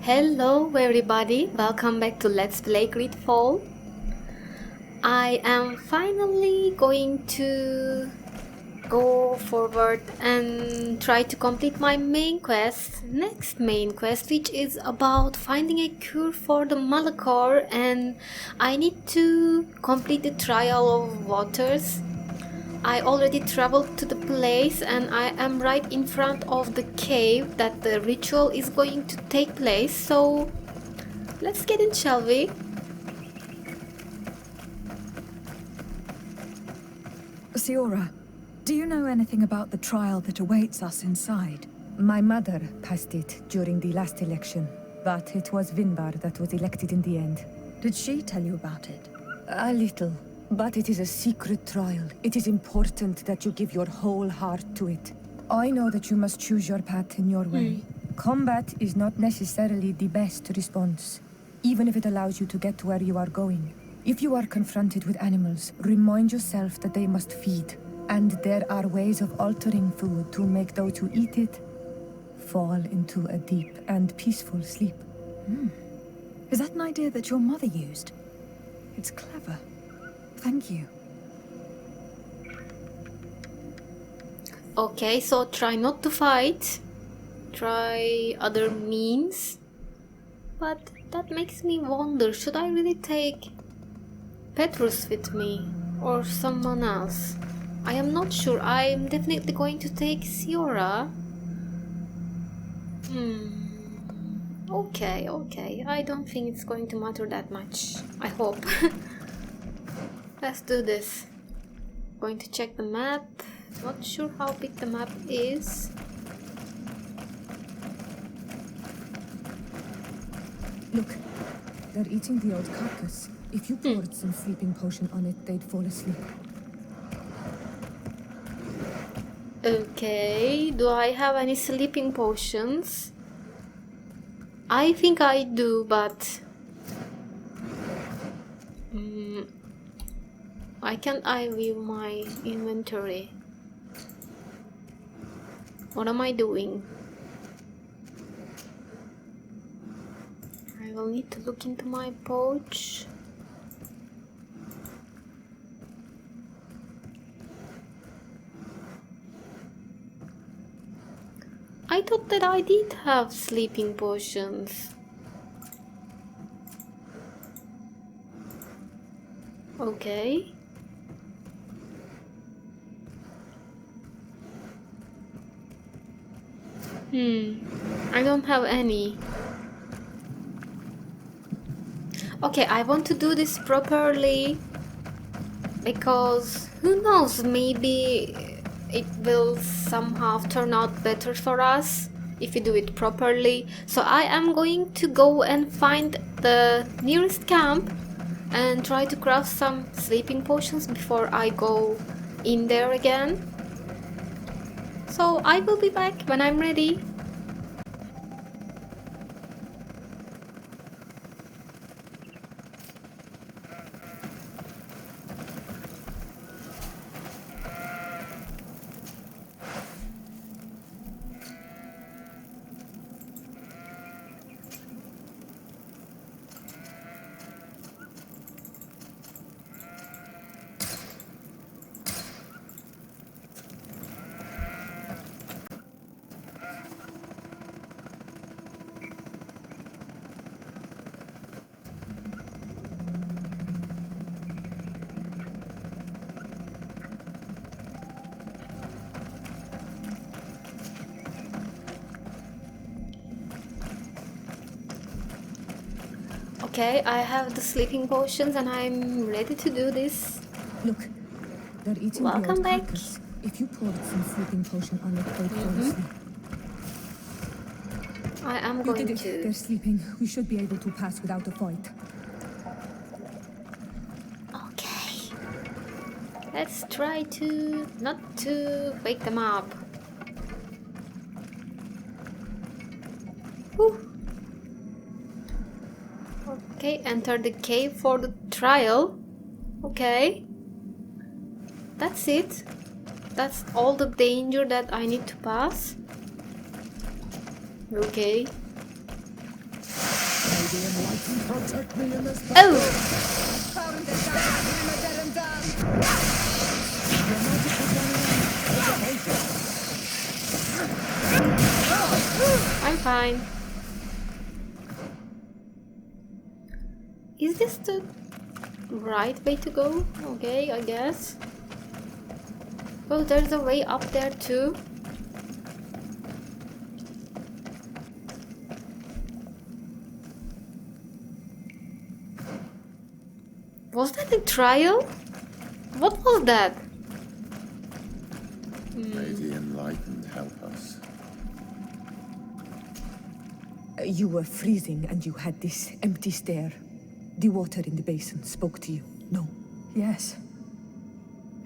Hello everybody, welcome back to Let's Play GreedFall. I am finally going to go forward and try to complete my next main quest, which is about finding a cure for the Malachor, and I need to complete the Trial of Waters. I already traveled to the place and I am right in front of the cave that the ritual is going to take place, so let's get in, shall we? Siora, do you know anything about the trial that awaits us inside? My mother passed it during the last election, but it was Vinbar that was elected in the end. Did she tell you about it? A little, but it is a secret trial. It is important that you give your whole heart to it. I know that you must choose your path in your way. Combat is not necessarily the best response, even if it allows you to get to where you are going. If you are confronted with animals, remind yourself that they must feed, and there are ways of altering food to make those who eat it fall into a deep and peaceful sleep. Is that an idea that your mother used? It's clever. Thank you. Okay, so try not to fight, try other means, but that makes me wonder, should I really take Petrus with me or someone else? I am not sure. I am definitely going to take Siora. Okay. I don't think it's going to matter that much. I hope. Let's do this. Going to check the map. Not sure how big the map is. Look, they're eating the old carcass. If you poured some sleeping potion on it, they'd fall asleep. Okay, do I have any sleeping potions? I think I do, but why can't I view my inventory? What am I doing? I will need to look into my pouch. I thought that I did have sleeping potions. Okay. I don't have any. Okay, I want to do this properly because who knows, maybe it will somehow turn out better for us if we do it properly. So I am going to go and find the nearest camp and try to craft some sleeping potions before I go in there again. So I will be back when I'm ready. Okay, I have the sleeping potions and I'm ready to do this. Look, they're eating the Welcome old back. carcass. If you poured some sleeping potion on it, they'd fall asleep. I am You going did it. to. They're sleeping. We should be able to pass without a fight. Okay. Let's try to not to wake them up. Whew. Okay, enter the cave for the trial. Okay. That's it. That's all the danger that I need to pass. Okay. Protect me in this Oh! Found it, I'm fine. Is this the right way to go? Okay, I guess. Oh, there's a way up there too. Was that a trial? What was that? May the enlightened help us. You were freezing and you had this empty stare. The water in the basin spoke to you. No. Yes.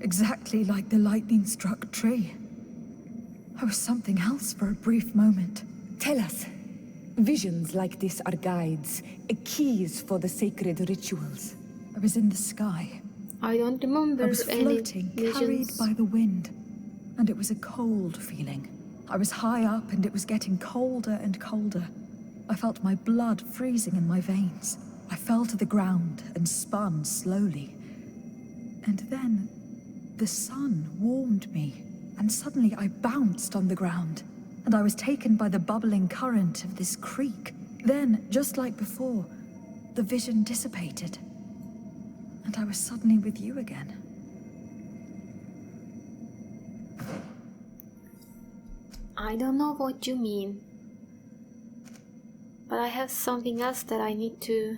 Exactly like the lightning-struck tree. I was something else for a brief moment. Tell us. Visions like this are guides, keys for the sacred rituals. I was in the sky. I don't remember I was any floating, carried visions. by the wind. And it was a cold feeling. I was high up and it was getting colder and colder. I felt my blood freezing in my veins. I fell to the ground and spun slowly. And then the sun warmed me, and suddenly I bounced on the ground, and I was taken by the bubbling current of this creek. Then, just like before, the vision dissipated, and I was suddenly with you again. I don't know what you mean. But I have something else that I need to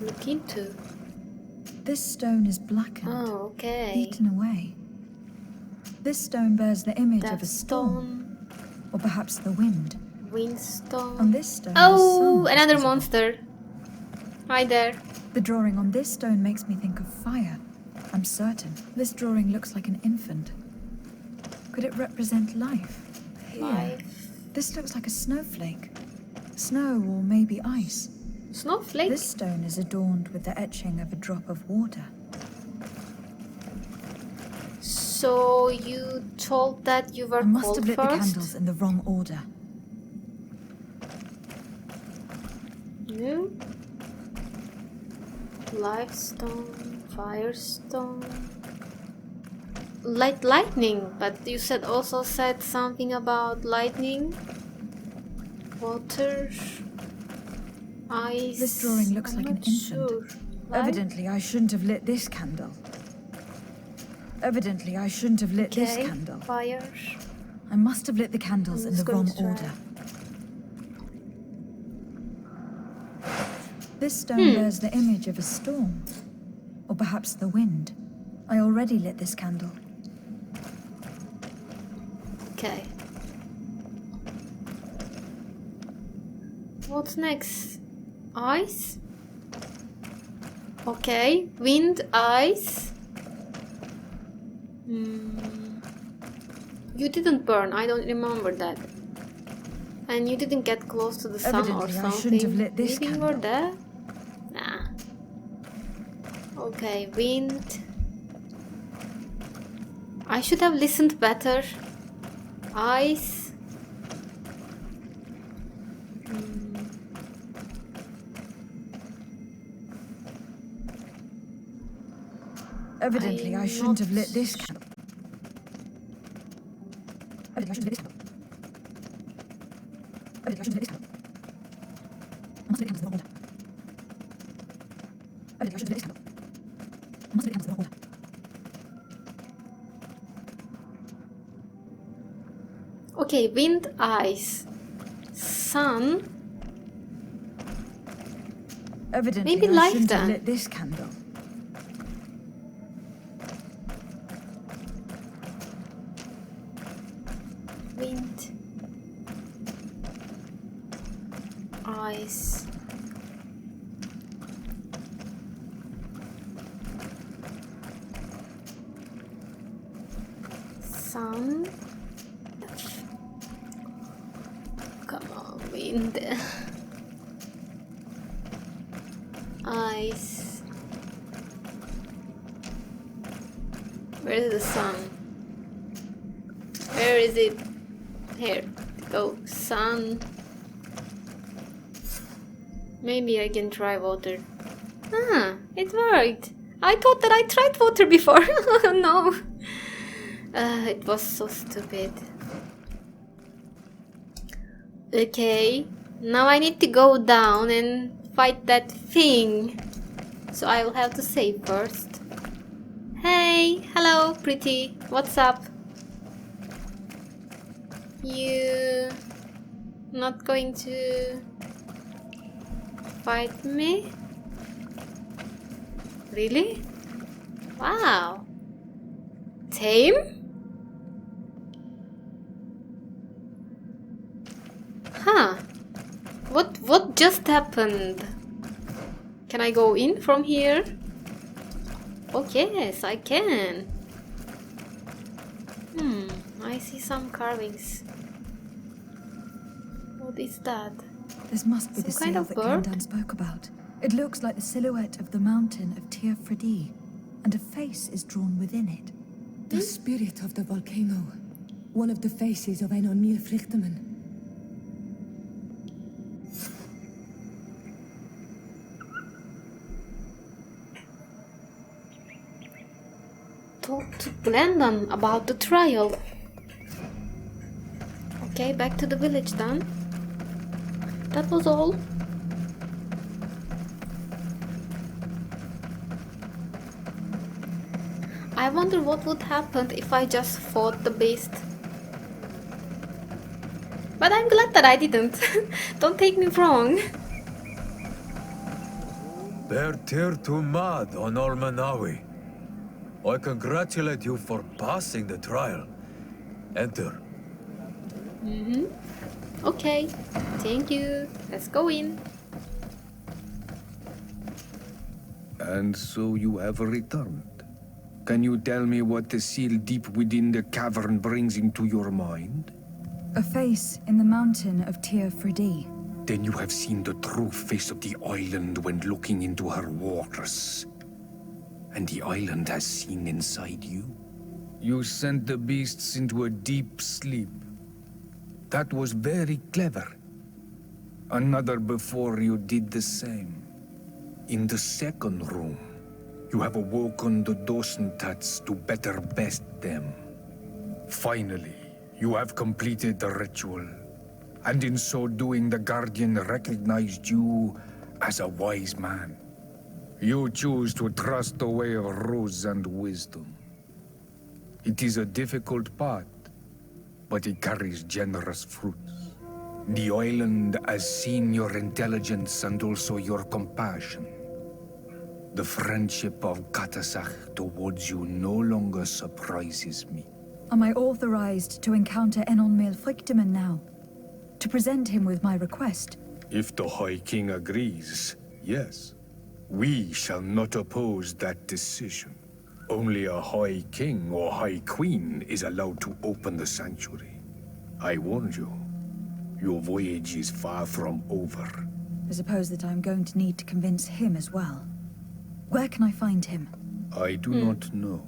look into. This stone is blackened, Oh, okay. eaten away. This stone bears the image of That a storm, or perhaps the wind. Windstone. On this stone, Oh, the sun is another visible. monster. Hi there. The drawing on this stone makes me think of fire. I'm certain. This drawing looks like an infant. Could it represent life? Here. Life. This looks like a snowflake. Snow or maybe ice. Snowflake. This stone is adorned with the etching of a drop of water. So you told that you were I must cold have lit first? the candles in the wrong order. No. Lifestone, firestone. Lightning, but you also said something about lightning, water, ice. This drawing looks I'm like an not infant. sure. Light? Evidently, I shouldn't have lit this candle. Evidently, I shouldn't have lit this Okay, candle. fire. I must have lit the candles I'm in the just going wrong to try. order. This stone bears the image of a storm, or perhaps the wind. I already lit this candle. Okay. What's next? Ice? Okay. Wind, ice. You didn't burn, I don't remember that. And you didn't get close to the sun or Evidently, I something. shouldn't have lit this Maybe you were candle. there? Nah. Okay, wind. I should have listened better. Ice. Evidently, I I'm shouldn't have not lit this candle. Evidently, I shouldn't have lit this candle. Evidently, I shouldn't have lit this candle. I must have lit the candles in the wrong order. Evidently, I shouldn't have lit this candle. I must have lit the candles in the wrong order. Okay, wind, ice, sun. Evidently, Maybe I light shouldn't have then. lit this candle. Wind, ice, sun. Come on, wind, ice. Where is the sun? Where is it? Here. Go. Sun. Maybe I can try water. Ah, it worked. I thought that I tried water before. No. It was so stupid. Okay. Now I need to go down and fight that thing. So I will have to save first. Hey, hello, pretty. What's up? You not going to fight me? Really? Wow. Tame? Huh. What just happened? Can I go in from here? Oh yes, I can. I see some carvings. What is that? This must be Some the kind seal of that bird? Constantin spoke about. It looks like the silhouette of the mountain of Tir Fredi, and a face is drawn within it. The spirit of the volcano. One of the faces of Einon Mil Flichtemann. Talk to Glendon about the trial. Okay, back to the village then. That was all. I wonder what would happen if I just fought the beast. But I'm glad that I didn't. Don't take me wrong. They're tir to mad on Ormanawi. I congratulate you for passing the trial. Enter. Okay, thank you. Let's go in. And so you have returned. Can you tell me what the seal deep within the cavern brings into your mind? A face in the mountain of Tir Fredi. Then you have seen the true face of the island when looking into her waters. And the island has seen inside you. You sent the beasts into a deep sleep. That was very clever. Another before you did the same. In the second room, you have awoken the Dosentats to better best them. Finally, you have completed the ritual. And in so doing, the Guardian recognized you as a wise man. You choose to trust the way of ruse and wisdom. It is a difficult path, but it carries generous fruits. The island has seen your intelligence and also your compassion. The friendship of Katasach towards you no longer surprises me. Am I authorized to encounter Enon Mil Flichtemann now? To present him with my request? If the High King agrees, yes. We shall not oppose that decision. Only a High King or High Queen is allowed to open the sanctuary. I warned you. Your voyage is far from over. I suppose that I'm going to need to convince him as well. Where can I find him? I do not know.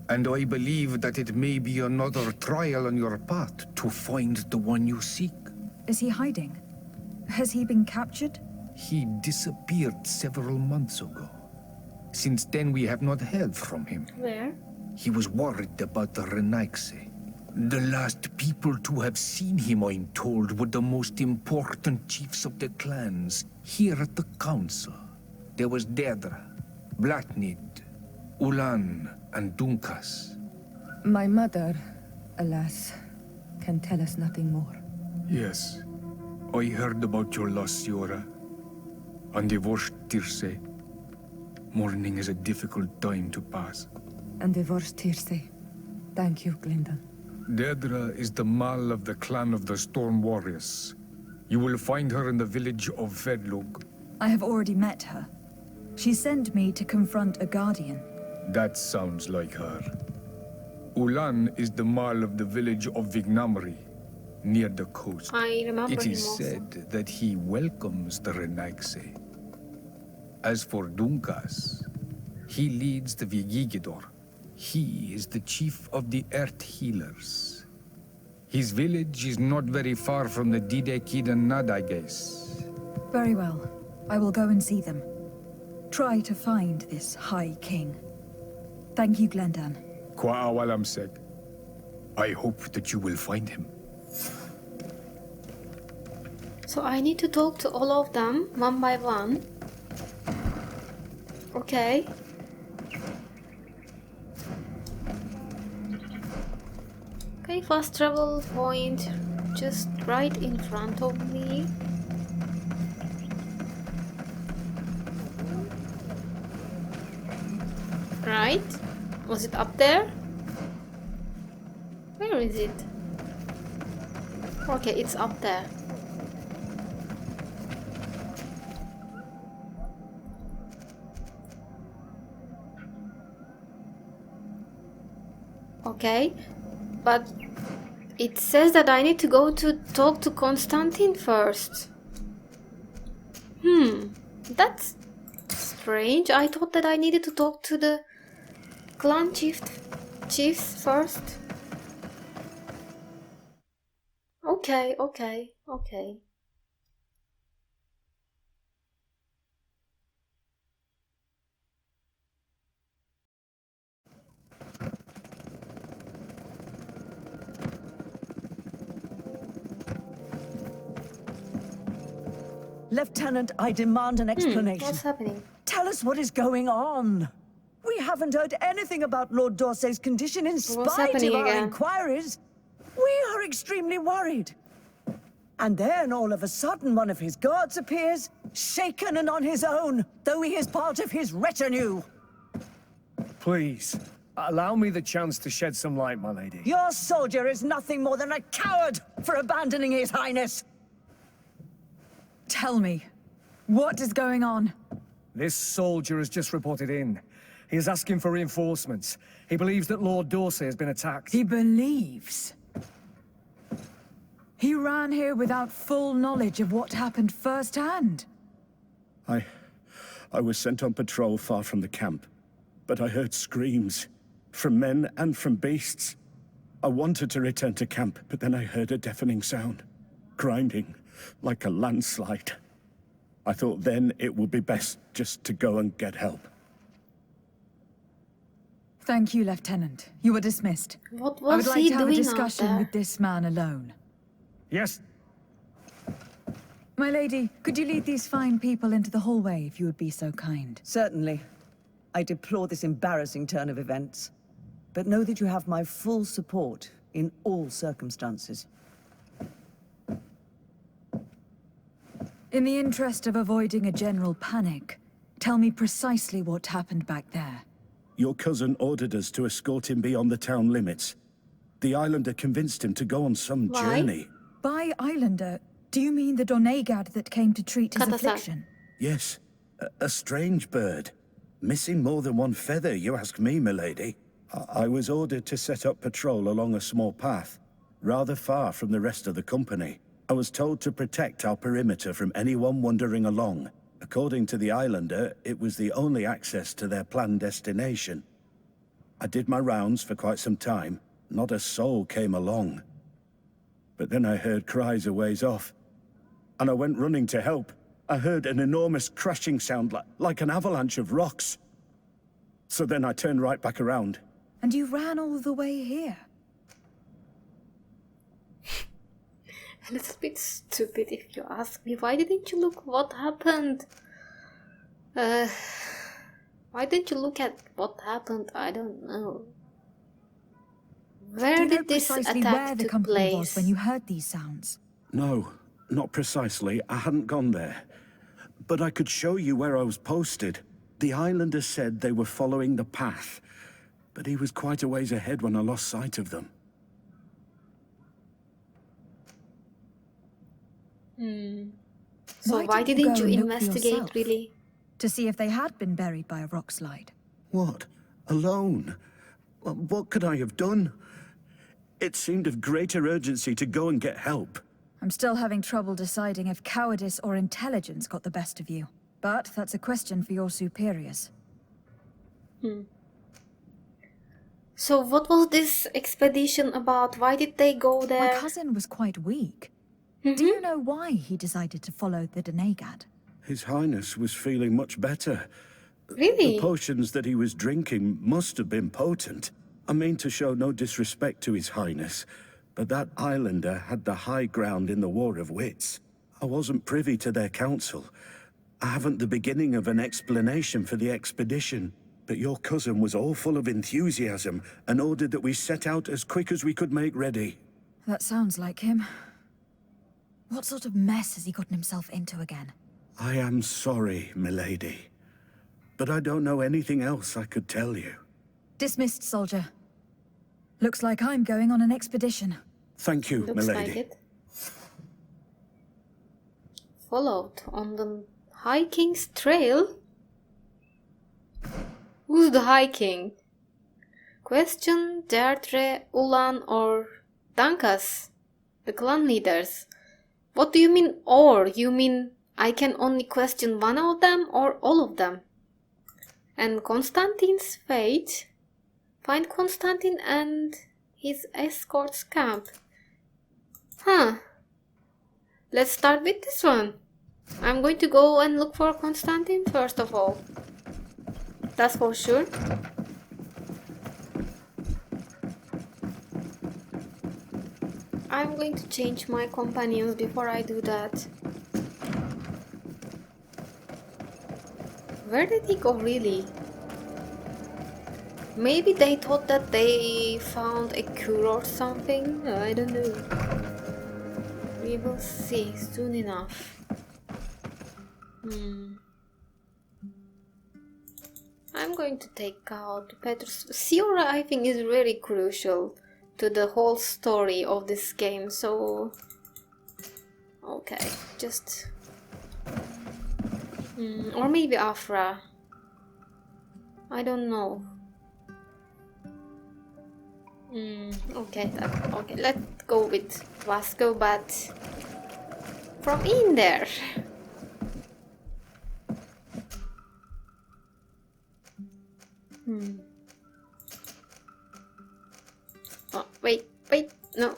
And I believe that it may be another trial on your path to find the one you seek. Is he hiding? Has he been captured? He disappeared several months ago. Since then, we have not heard from him. Where? He was worried about the Renaigse. The last people to have seen him, I'm told, were the most important chiefs of the clans here at the council. There was Deirdre, Blatnid, Ulan, and Dunkas. My mother, alas, can tell us nothing more. Yes, I heard about your loss, Siora. And divorced Tirce. Mourning is a difficult time to pass. And divorced Tirce. Thank you, Glendon. Deirdre is the Mal of the clan of the Storm Warriors. You will find her in the village of Vedlug. I have already met her. She sent me to confront a guardian. That sounds like her. Ulan is the Mal of the village of Vignamri, near the coast. I remember It him is also. said that he welcomes the Renaigse. As for Dunkas, he leads the Vigigidor. He is the chief of the Earth Healers. His village is not very far from the Didekid and Nadages. Very well. I will go and see them. Try to find this High King. Thank you, Glendan. Kwa'awalamsek. I hope that you will find him. So I need to talk to all of them one by one. Okay. Okay, fast travel point just right in front of me. Right? Was it up there? Where is it? Okay, it's up there. Okay, but it says that I need to go to talk to Constantin first. That's strange. I thought that I needed to talk to the clan chiefs first. Okay. Lieutenant, I demand an explanation. What's happening? Tell us what is going on. We haven't heard anything about Lord D'Orsay's condition in spite of our inquiries. We are extremely worried. And then all of a sudden one of his guards appears, shaken and on his own, though he is part of his retinue. Please, allow me the chance to shed some light, my lady. Your soldier is nothing more than a coward for abandoning his highness. Tell me, what is going on? This soldier has just reported in. He is asking for reinforcements. He believes that Lord D'Orsay has been attacked. He believes. He ran here without full knowledge of what happened firsthand. I was sent on patrol far from the camp, but I heard screams, from men and from beasts. I wanted to return to camp, but then I heard a deafening sound, grinding, like a landslide. I thought then it would be best just to go and get help. Thank you, Lieutenant. You were dismissed. What I was would like he to have a doing out discussion there? with this man alone. Yes, My lady, could you lead these fine people into the hallway if you would be so kind? Certainly. I deplore this embarrassing turn of events, but know that you have my full support in all circumstances. In the interest of avoiding a general panic, tell me precisely what happened back there. Your cousin ordered us to escort him beyond the town limits. The islander convinced him to go on some journey. By Islander, do you mean the Donegad that came to treat his affliction? Yes, a strange bird. Missing more than one feather, you ask me, milady. I was ordered to set up patrol along a small path, rather far from the rest of the company. I was told to protect our perimeter from anyone wandering along. According to the islander, it was the only access to their planned destination. I did my rounds for quite some time. Not a soul came along. But then I heard cries a ways off, and I went running to help. I heard an enormous crashing sound like an avalanche of rocks. So then I turned right back around. And you ran all the way here? A little bit stupid if you ask me. Why didn't you look what happened? Why didn't you look at what happened? I don't know. Where did this attack take place? Was when you heard these sounds? No, not precisely. I hadn't gone there. But I could show you where I was posted. The islander said they were following the path, but he was quite a ways ahead when I lost sight of them. So why didn't you investigate, really? To see if they had been buried by a rock slide. What? Alone? What could I have done? It seemed of greater urgency to go and get help. I'm still having trouble deciding if cowardice or intelligence got the best of you. But that's a question for your superiors. So what was this expedition about? Why did they go there? My cousin was quite weak. Do you know why he decided to follow the Donegad? His Highness was feeling much better. Really? The potions that he was drinking must have been potent. I mean to show no disrespect to His Highness, but that islander had the high ground in the War of Wits. I wasn't privy to their counsel. I haven't the beginning of an explanation for the expedition, but your cousin was all full of enthusiasm and ordered that we set out as quick as we could make ready. That sounds like him. What sort of mess has he gotten himself into again? I am sorry, milady, but I don't know anything else I could tell you. Dismissed, soldier. Looks like I'm going on an expedition. Thank you, Looks milady. like it. Followed on the High King's trail? Who's the High King? Question Deirdre, Ulan or Dankas, the clan leaders. What do you mean or? You mean I can only question one of them or all of them? And Constantin's fate? Find Constantin and his escort's camp. Huh. Let's start with this one. I'm going to go and look for Constantin first of all. That's for sure. I'm going to change my companions before I do that. Where did he go really? Maybe they thought that they found a cure or something? I don't know. We will see soon enough. I'm going to take out Petrus. Siora, I think, is very crucial to the whole story of this game, so... Okay, just... or maybe Afra. I don't know. Okay, let's go with Vasco, but from in there. Oh, wait, no.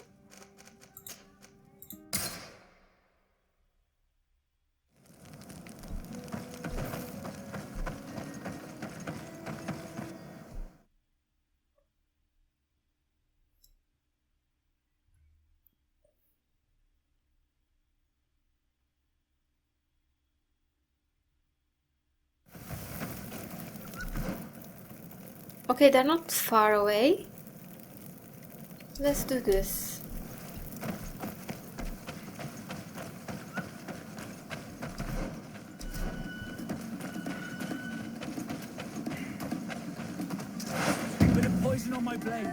Okay, they're not far away. Let's do this. Bit of poison on my blade.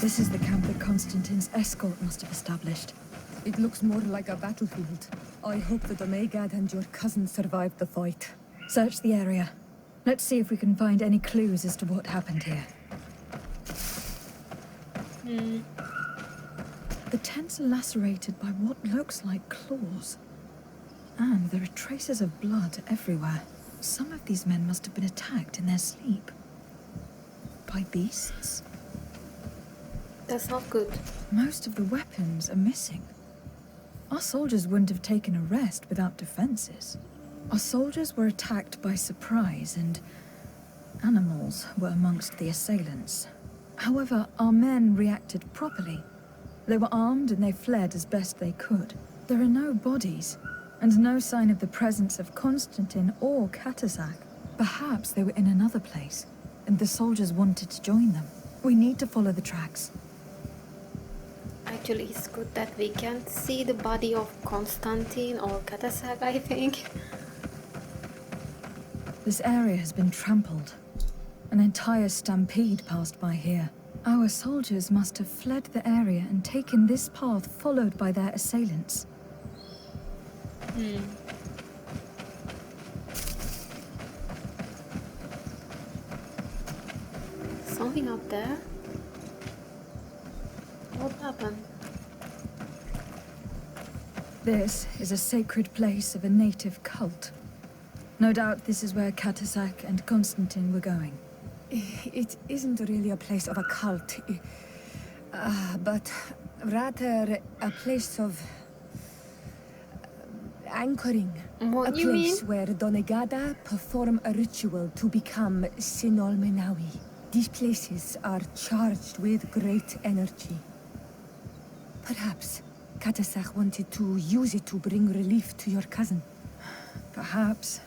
This is the camp that Constantin's escort must have established. It looks more like a battlefield. I hope that Omegad and your cousin survived the fight. Search the area. Let's see if we can find any clues as to what happened here. The tents are lacerated by what looks like claws. And there are traces of blood everywhere. Some of these men must have been attacked in their sleep. By beasts. That's not good. Most of the weapons are missing. Our soldiers wouldn't have taken a rest without defenses. Our soldiers were attacked by surprise, and animals were amongst the assailants. However, our men reacted properly. They were armed and they fled as best they could. There are no bodies, and no sign of the presence of Constantin or Katasak. Perhaps they were in another place, and the soldiers wanted to join them. We need to follow the tracks. Actually, it's good that we can't see the body of Constantin or Katasak, I think. This area has been trampled. An entire stampede passed by here. Our soldiers must have fled the area and taken this path followed by their assailants. Something up there? What happened? This is a sacred place of a native cult. No doubt this is where Katasak and Constantin were going. It isn't really a place of a cult, but rather a place of anchoring. What a do you place mean? where Donegada perform a ritual to become Sinol Menawi. These places are charged with great energy. Perhaps Katasak wanted to use it to bring relief to your cousin. Perhaps.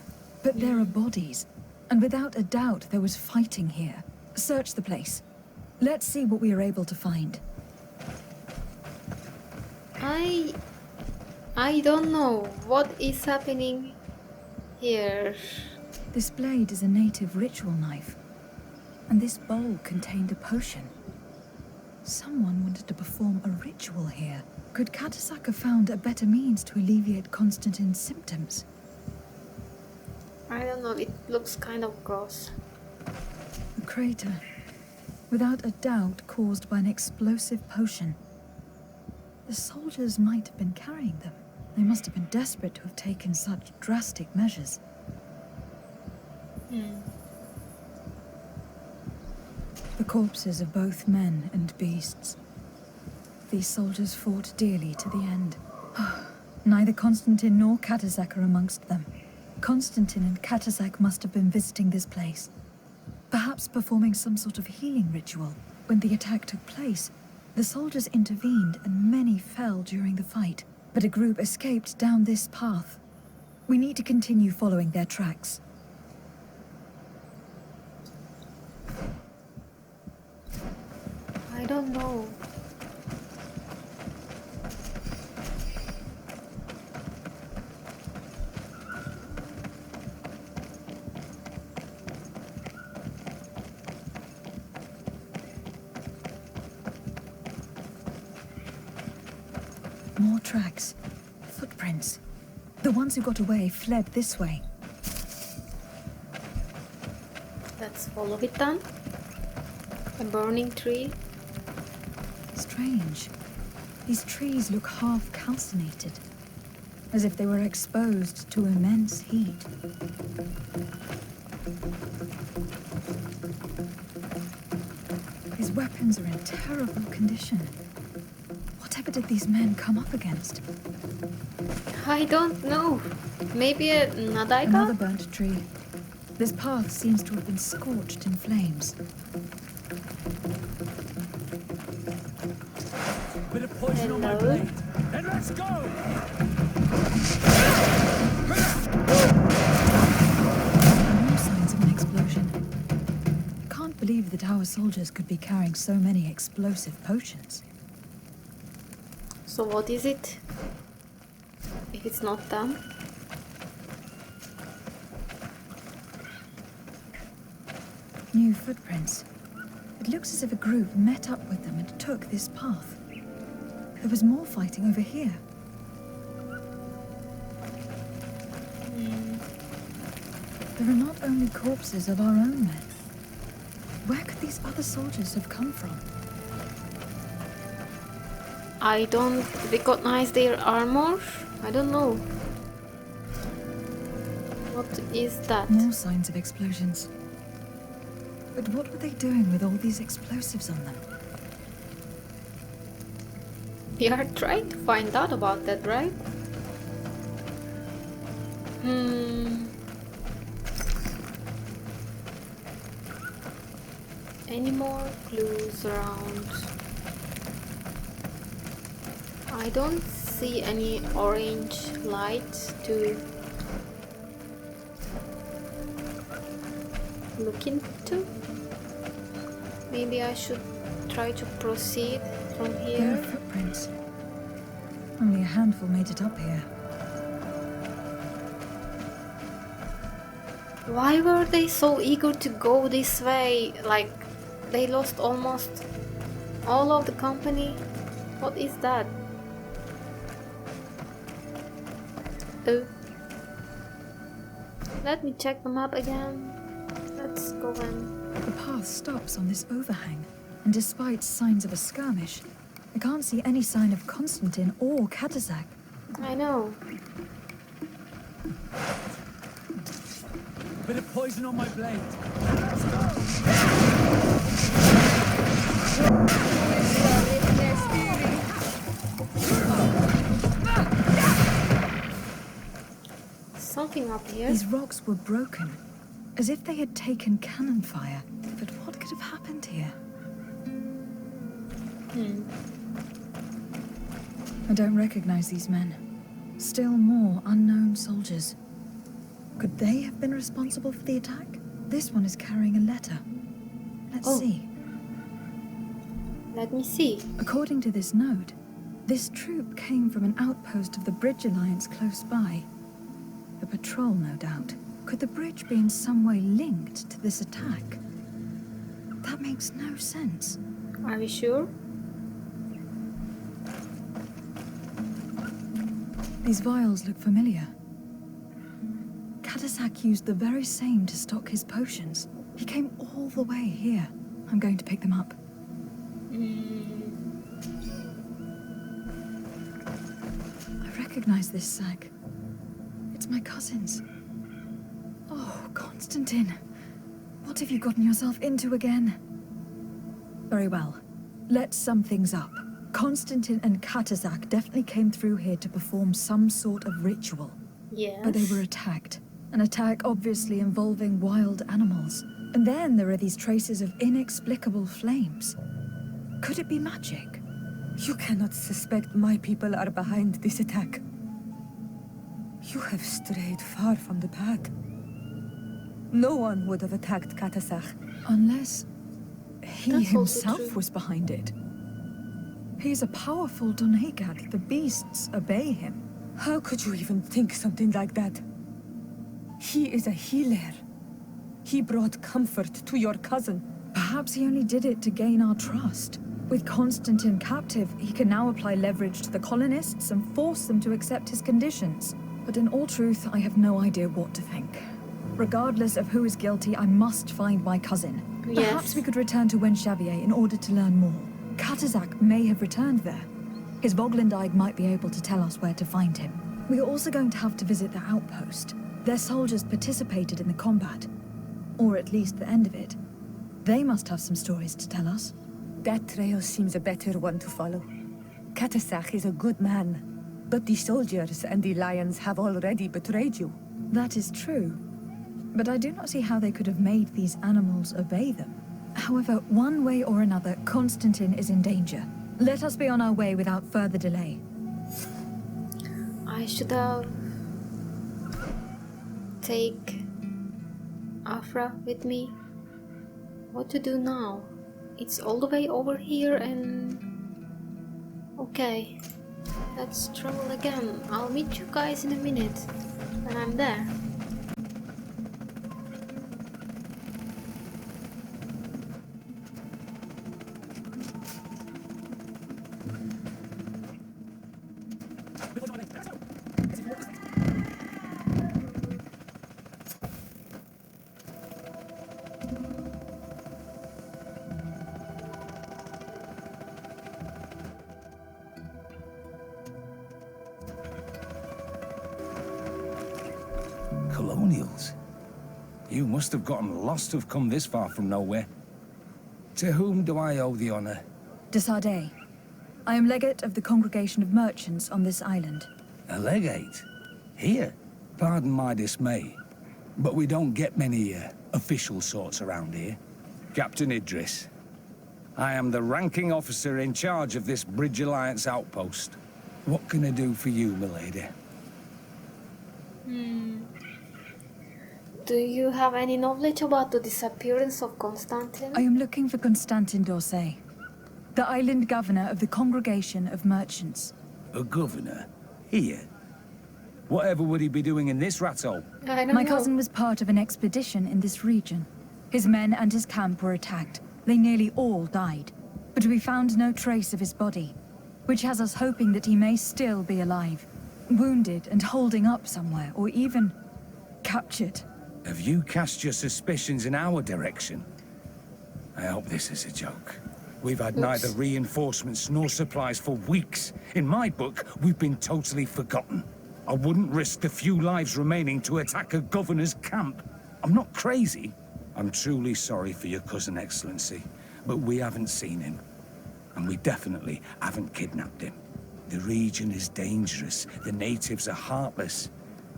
But there are bodies. And without a doubt, there was fighting here. Search the place. Let's see what we are able to find. I don't know what is happening here. This blade is a native ritual knife. And this bowl contained a potion. Someone wanted to perform a ritual here. Could Katasak have found a better means to alleviate Constantin's symptoms? I don't know, it looks kind of gross. A crater. Without a doubt caused by an explosive potion. The soldiers might have been carrying them. They must have been desperate to have taken such drastic measures. The corpses of both men and beasts. These soldiers fought dearly to the end. Neither Constantin nor Katasak are amongst them. Constantin and Katasak must have been visiting this place. Perhaps performing some sort of healing ritual. When the attack took place, the soldiers intervened and many fell during the fight. But a group escaped down this path. We need to continue following their tracks. I don't know. More tracks. Footprints. The ones who got away fled this way. Let's follow it then. A burning tree. Strange. These trees look half calcinated, as if they were exposed to immense heat. These weapons are in terrible condition. Whatever did these men come up against? I don't know. Maybe a Nadaika? Another burnt tree. This path seems to have been scorched in flames. Bit of poison on my blade. And let's go! No signs of an explosion. Can't believe that our soldiers could be carrying so many explosive potions. So what is it? If it's not them? New footprints. It looks as if a group met up with them and took this path. There was more fighting over here. There are not only corpses of our own men. Where could these other soldiers have come from? I don't recognize their armor. I don't know. What is that? More signs of explosions. But what were they doing with all these explosives on them? We are trying to find out about that, right? Any more clues around? I don't see any orange light to look into. Maybe I should try to proceed from There are here. footprints. Only a handful made it up here. Why were they so eager to go this way? Like, they lost almost all of the company. What is that? Oh. Let me check the map again. Let's go in. The path stops on this overhang, and despite signs of a skirmish, I can't see any sign of Constantin or Katasak. I know. Bit of poison on my blade. And let's go! nothing up here. These rocks were broken, as if they had taken cannon fire. But what could have happened here? I don't recognize these men. Still more unknown soldiers. Could they have been responsible for the attack? This one is carrying a letter. Let's see. Let me see. According to this note, this troop came from an outpost of the Bridge Alliance close by. A patrol, no doubt. Could the bridge be in some way linked to this attack? That makes no sense. Are we sure? These vials look familiar. Katasak used the very same to stock his potions. He came all the way here. I'm going to pick them up. I recognize this sack. It's my cousin's. Oh, Constantin. What have you gotten yourself into again? Very well. Let's sum things up. Constantin and Katasak definitely came through here to perform some sort of ritual. Yes. But they were attacked. An attack obviously involving wild animals. And then there are these traces of inexplicable flames. Could it be magic? You cannot suspect my people are behind this attack. You have strayed far from the path. No one would have attacked Katasak. Unless he That's also himself true. was behind it. He's a powerful Donegat. The beasts obey him. How could you even think something like that? He is a healer. He brought comfort to your cousin. Perhaps he only did it to gain our trust. With Constantin captive, he can now apply leverage to the colonists and force them to accept his conditions. But in all truth, I have no idea what to think. Regardless of who is guilty, I must find my cousin. Yes. Perhaps we could return to Wenxavier in order to learn more. Katazak may have returned there. His Voglendyke might be able to tell us where to find him. We are also going to have to visit the outpost. Their soldiers participated in the combat. Or at least the end of it. They must have some stories to tell us. That trail seems a better one to follow. Katasak is a good man, but the soldiers and the lions have already betrayed you. That is true. But I do not see how they could have made these animals obey them. However, one way or another, Constantin is in danger. Let us be on our way without further delay. I should have take Afra with me. What to do now? It's all the way over here and... Okay, let's travel again. I'll meet you guys in a minute when I'm there. Colonials? You must have gotten lost to have come this far from nowhere. To whom do I owe the honor? De Sardet. I am legate of the Congregation of Merchants on this island. A legate? Here? Pardon my dismay, but we don't get many official sorts around here. Captain Idris. I am the ranking officer in charge of this Bridge Alliance outpost. What can I do for you, milady? Do you have any knowledge about the disappearance of Constantin? I am looking for Constantin d'Orsay, the island governor of the Congregation of Merchants. A governor? Here? Whatever would he be doing in this rattle? I don't My know. cousin was part of an expedition in this region. His men and his camp were attacked. They nearly all died. But we found no trace of his body, which has us hoping that he may still be alive, wounded and holding up somewhere, or even captured. Have you cast your suspicions in our direction? I hope this is a joke. We've had neither reinforcements nor supplies for weeks. In my book, we've been totally forgotten. I wouldn't risk the few lives remaining to attack a governor's camp. I'm not crazy. I'm truly sorry for your cousin, Excellency, but we haven't seen him. And we definitely haven't kidnapped him. The region is dangerous. The natives are heartless.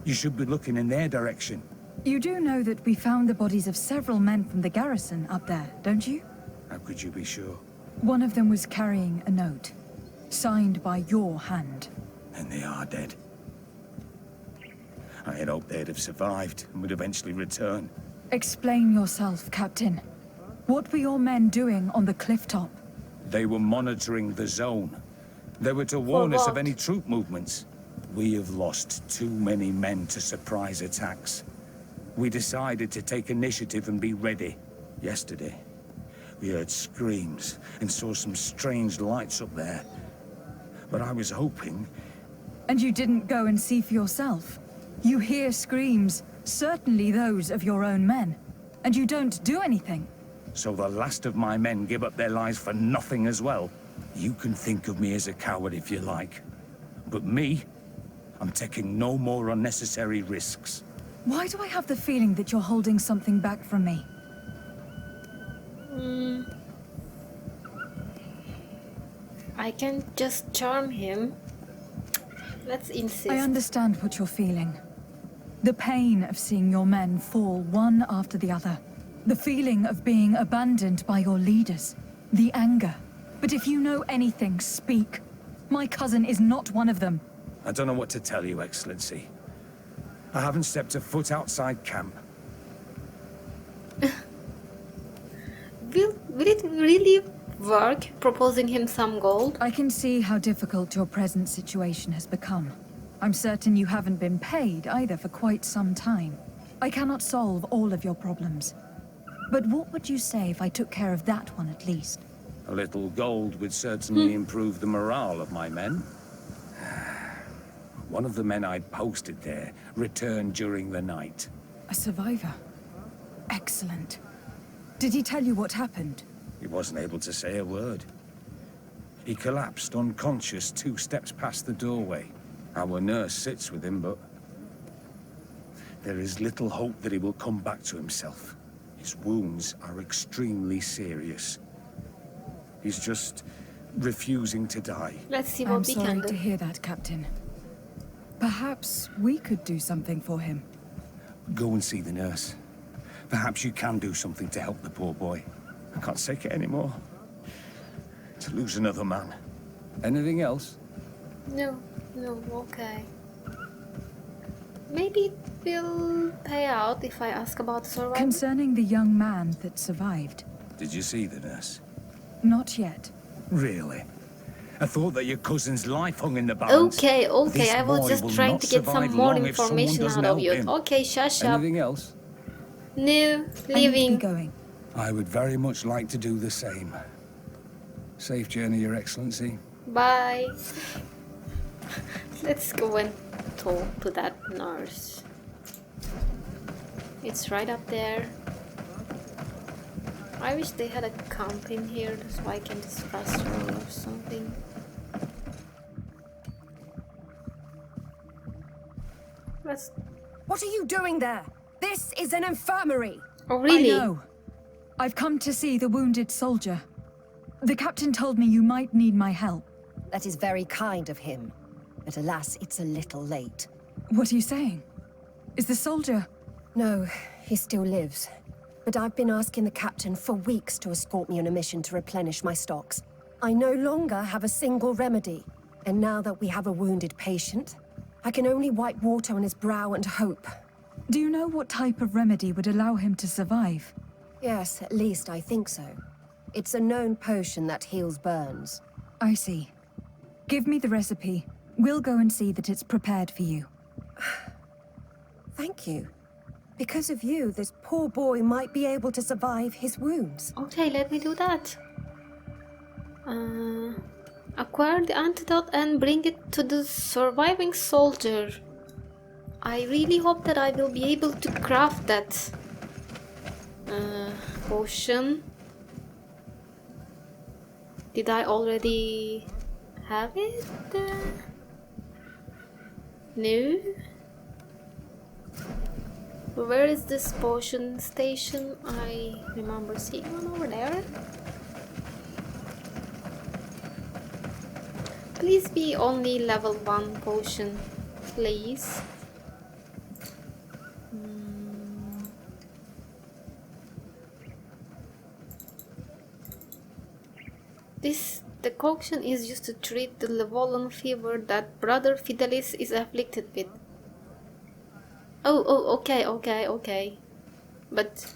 You should be looking in their direction. You do know that we found the bodies of several men from the garrison up there, don't you? How could you be sure? One of them was carrying a note, signed by your hand. And they are dead. I had hoped they'd have survived and would eventually return. Explain yourself, Captain. What were your men doing on the cliff top? They were monitoring the zone. They were to warn us of any troop movements. We have lost too many men to surprise attacks. We decided to take initiative and be ready. Yesterday, we heard screams and saw some strange lights up there. But I was hoping... And you didn't go and see for yourself? You hear screams, certainly those of your own men, and you don't do anything. So the last of my men give up their lives for nothing as well? You can think of me as a coward if you like. But me, I'm taking no more unnecessary risks. Why do I have the feeling that you're holding something back from me? I can just charm him. Let's insist. I understand what you're feeling. The pain of seeing your men fall one after the other. The feeling of being abandoned by your leaders. The anger. But if you know anything, speak. My cousin is not one of them. I don't know what to tell you, Excellency. I haven't stepped a foot outside camp. Will it really work, proposing him some gold? I can see how difficult your present situation has become. I'm certain you haven't been paid either for quite some time. I cannot solve all of your problems. But what would you say if I took care of that one at least? A little gold would certainly improve the morale of my men. One of the men I'd posted there returned during the night. A survivor? Excellent. Did he tell you what happened? He wasn't able to say a word. He collapsed unconscious 2 steps past the doorway. Our nurse sits with him, but there is little hope that he will come back to himself. His wounds are extremely serious. He's just refusing to die. Let's see I'm what we can sorry do. to hear that, Captain. Perhaps we could do something for him. Go and see the nurse. Perhaps you can do something to help the poor boy. I can't take it anymore. To lose another man. Anything else? No, okay. Maybe it will pay out if I ask about the survivor. Concerning the young man that survived. Did you see the nurse? Not yet. Really? I thought that your cousin's life hung in the balance. Okay, This I was boy just will trying not to get some survive more long if someone information doesn't out of help you. him. Okay, shush up. Anything else? No, I need to be leaving. going. I would very much like to do the same. Safe journey, Your Excellency. Bye. Let's go and talk to that nurse. It's right up there. I wish they had a camp in here so I can just fast travel or something. Let's... What are you doing there? This is an infirmary. Oh, really? I know. I've come to see the wounded soldier. The captain told me you might need my help. That is very kind of him. But alas, it's a little late. What are you saying? Is the soldier... No, he still lives. But I've been asking the captain for weeks to escort me on a mission to replenish my stocks. I no longer have a single remedy. And now that we have a wounded patient, I can only wipe water on his brow and hope. Do you know what type of remedy would allow him to survive? Yes, at least I think so. It's a known potion that heals burns. I see. Give me the recipe. We'll go and see that it's prepared for you. Thank you. Because of you, this poor boy might be able to survive his wounds. Okay, let me do that. Acquire the antidote and bring it to the surviving soldier. I really hope that I will be able to craft that potion. Did I already have it? No. Where is this potion station? I remember seeing one over there. Please be only level 1 potion, please. This decoction is used to treat the Levolan fever that Brother Fidelis is afflicted with. Oh, okay. But...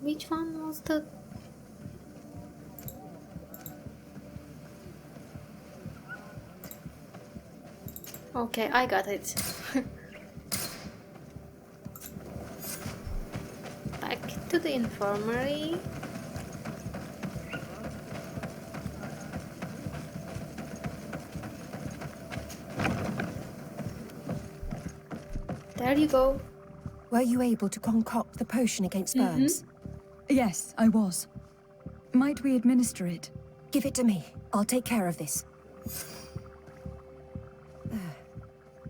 which one was the... Okay, I got it. Back to the infirmary. There you go. Were you able to concoct the potion against burns? Yes, I was. Might we administer it? Give it to me. I'll take care of this.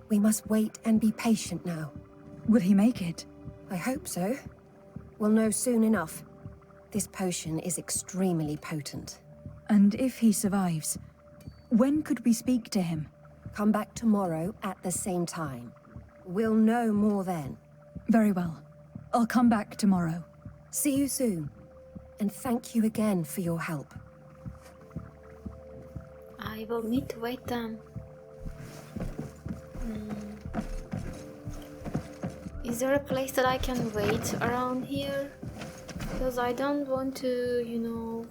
We must wait and be patient now. Will he make it? I hope so. We'll know soon enough. This potion is extremely potent. And if he survives, when could we speak to him? Come back tomorrow at the same time. We'll know more then. Very well. I'll come back tomorrow. See you soon. And thank you again for your help. I will need to wait then. Is there a place that I can wait around here? Because I don't want to, you know,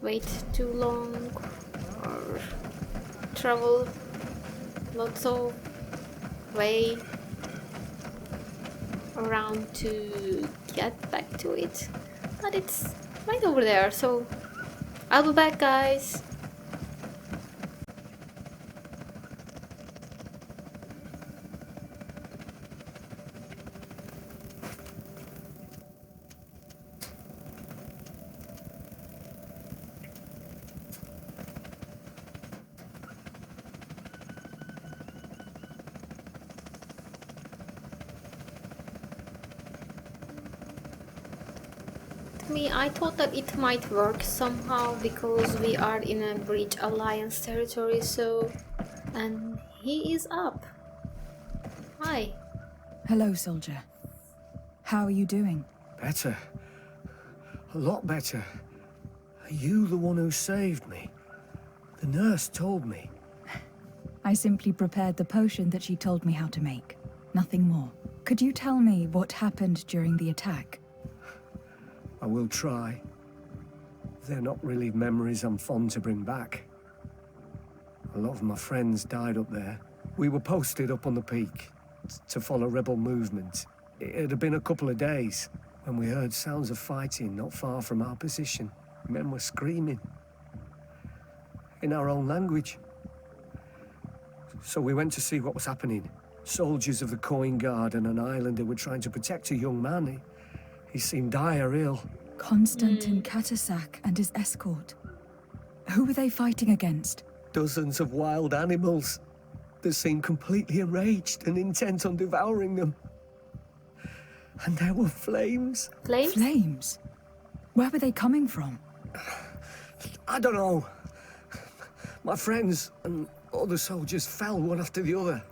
wait too long or travel lots of way around to get back to it. But it's right over there, so I'll be back, guys. I thought that it might work somehow because we are in a Breach Alliance territory, so... And he is up. Hi. Hello, soldier. How are you doing? Better. A lot better. Are you the one who saved me? The nurse told me. I simply prepared the potion that she told me how to make. Nothing more. Could you tell me what happened during the attack? I will try. They're not really memories I'm fond to bring back. A lot of my friends died up there. We were posted up on the peak to follow rebel movement. It had been a couple of days when we heard sounds of fighting not far from our position. Men were screaming in our own language. So we went to see what was happening. Soldiers of the Coin Guard and an islander were trying to protect a young man. He seemed dire ill. Constantin Katasak and his escort. Who were they fighting against? Dozens of wild animals. They seemed completely enraged and intent on devouring them. And there were flames. Flames? Flames? Where were they coming from? I don't know. My friends and other soldiers fell one after the other.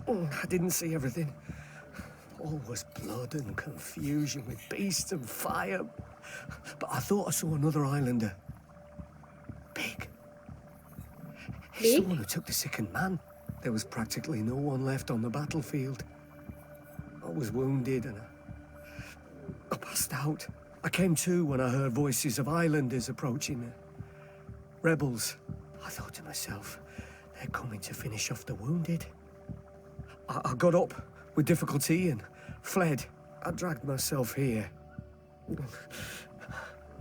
I didn't see everything. All was blood and confusion with beasts and fire. But I thought I saw another islander. Big. He's the one who took the sickened man. There was practically no one left on the battlefield. I was wounded and I passed out. I came to when I heard voices of islanders approaching. Rebels. I thought to myself, they're coming to finish off the wounded. I got up with difficulty and fled. I dragged myself here.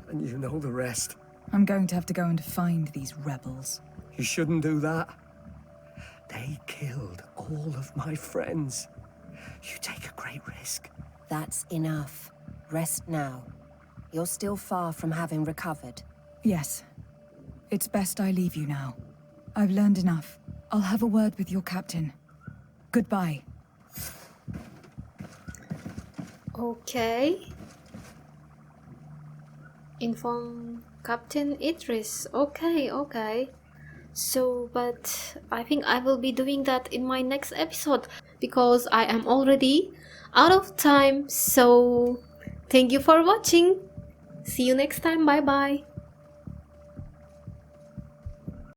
And you know the rest. I'm going to have to go and find these rebels. You shouldn't do that. They killed all of my friends. You take a great risk. That's enough. Rest now. You're still far from having recovered. Yes. It's best I leave you now. I've learned enough. I'll have a word with your captain. Goodbye. Okay. Inform Captain Idris. Okay. So, but I think I will be doing that in my next episode because I am already out of time. So, thank you for watching. See you next time. Bye bye.